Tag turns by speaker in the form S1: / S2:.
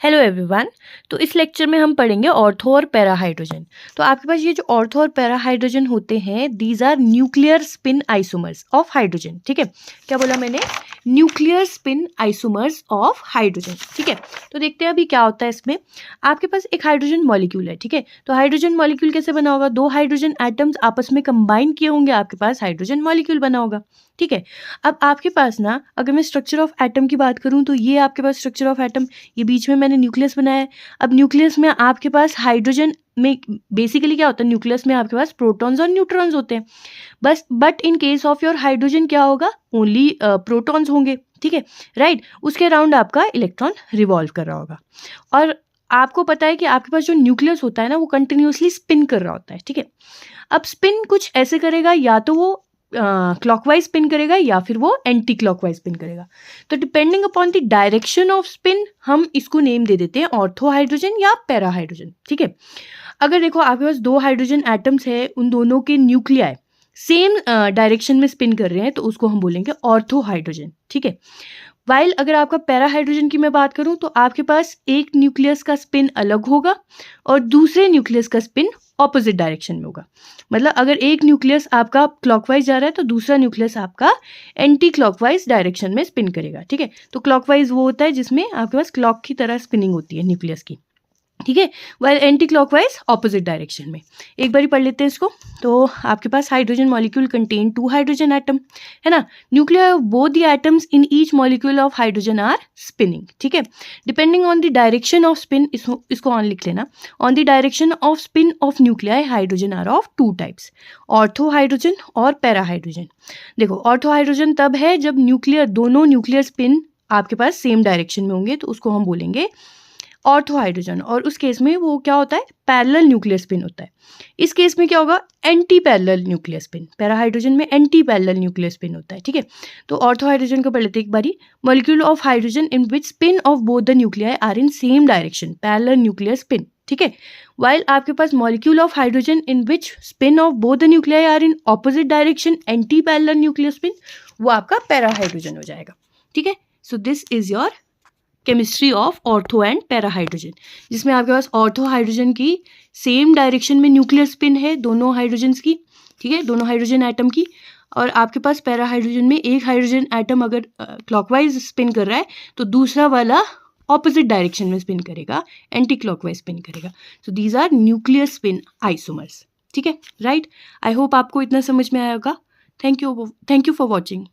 S1: Hello everyone. तो इस lecture में हम पढ़ेंगे ऑर्थो और पैरा हाइड्रोजन। तो आपके पास ये जो ऑर्थो और पैरा हाइड्रोजन होते हैं, these are nuclear spin isomers of hydrogen. ठीक है, क्या बोला मैंने? Nuclear spin isomers of hydrogen. ठीक है, तो देखते हैं अभी क्या होता है इसमें। आपके पास एक हाइड्रोजन मॉलिक्यूल है। ठीक है, तो हाइड्रोजन मॉलिक्यूल कैसे बना होगा? दो हाइड्रोजन एटम्स आपस में कंबाइन किए होंगे, आपके पास हाइड्रोजन मॉलिक्यूल बना होगा। ठीक है, अब आपके पास ना, अगर मैं स्ट्रक्चर ऑफ एटम की बात करूं तो ये आपके पास स्ट्रक्चर ऑफ एटम, ये बीच में मैंने न्यूक्लियस बनाया है। अब न्यूक्लियस में आपके पास हाइड्रोजन में बेसिकली क्या होता है? न्यूक्लियस में आपके पास प्रोटॉन्स और न्यूट्रॉन्स होते हैं बस। But in case of your hydrogen क्या होगा? ओनली प्रोटॉन्स होंगे। ठीक है, राइट। उसके अराउंड आपका इलेक्ट्रॉन रिवॉल्व कर रहा होगा। और आपको पता है कि आपके पास जो न्यूक्लियस होता है ना, वो कंटिन्यूसली स्पिन कर रहा होता है। ठीक है, अब स्पिन कुछ ऐसे करेगा, या तो वो क्लॉकवाइज स्पिन करेगा या फिर वो एंटी क्लॉकवाइज स्पिन करेगा। तो depending upon the direction of spin हम इसको नेम दे देते हैं ऑर्थो हाइड्रोजन या पैरा हाइड्रोजन। ठीक है, अगर देखो आपके पास दो हाइड्रोजन एटम्स है, उन दोनों के न्यूक्लियाई सेम डायरेक्शन में स्पिन कर रहे हैं, तो उसको हम बोलेंगे ऑर्थो हाइड्रोजन। ठीक है, वाइल अगर आपका पैरा हाइड्रोजन की मैं बात करूं तो आपके पास एक न्यूक्लियस का स्पिन अलग होगा और दूसरे न्यूक्लियस का स्पिन ऑपोजिट डायरेक्शन में होगा। मतलब अगर एक न्यूक्लियस आपका क्लॉकवाइज जा रहा है तो दूसरा न्यूक्लियस आपका एंटी क्लॉकवाइज डायरेक्शन में स्पिन करेगा। ठीक है, तो क्लॉकवाइज वो होता है जिसमें आपके पास क्लॉक की तरह स्पिनिंग होती है न्यूक्लियस की। ठीक है, while anti clockwise opposite direction में। एक बार ही पढ़ लेते हैं इसको। तो आपके पास hydrogen molecule contain two hydrogen atom, है ना। Nuclear both the atoms in each molecule of hydrogen are spinning. ठीक है, depending on the direction of spin, इसको ऑन लिख लेना। On the direction of spin of nuclei hydrogen are of two types, ortho hydrogen और para hydrogen. देखो, ortho hydrogen तब है जब दोनों न्यूक्लियर स्पिन आपके पास सेम डायरेक्शन में होंगे, तो उसको हम बोलेंगे ऑर्थो हाइड्रोजन। और उस केस में वो क्या होता है? पैरेलल न्यूक्लियर स्पिन होता है। इस केस में क्या होगा? Anti parallel nuclear spin. Para hydrogen में एंटी पैरेलल न्यूक्लियर स्पिन होता है। ठीक है, तो ऑर्थो हाइड्रोजन को पढ़ लेते एक बारी। Molecule of hydrogen in which spin of both the nuclei are in same direction, parallel nuclear spin. ठीक है, वाइल आपके पास molecule of hydrogen in which spin of both the nuclei are in opposite direction, anti parallel nuclear spin, वो आपका para hydrogen हो जाएगा। ठीक है, so this is your chemistry of ortho and para hydrogen, जिसमें आपके पास ऑर्थो हाइड्रोजन की सेम डायरेक्शन में न्यूक्लियर स्पिन है दोनों हाइड्रोजन्स की। ठीक है, दोनों हाइड्रोजन एटम की। और आपके पास पैरा हाइड्रोजन में एक हाइड्रोजन एटम अगर क्लॉकवाइज स्पिन कर रहा है तो दूसरा वाला ऑपोजिट डायरेक्शन में स्पिन करेगा, एंटी क्लॉकवाइज स्पिन करेगा। So these are nuclear spin isomers. ठीक है, राइट। आई होप आपको इतना समझ में आया होगा। Thank you for watching.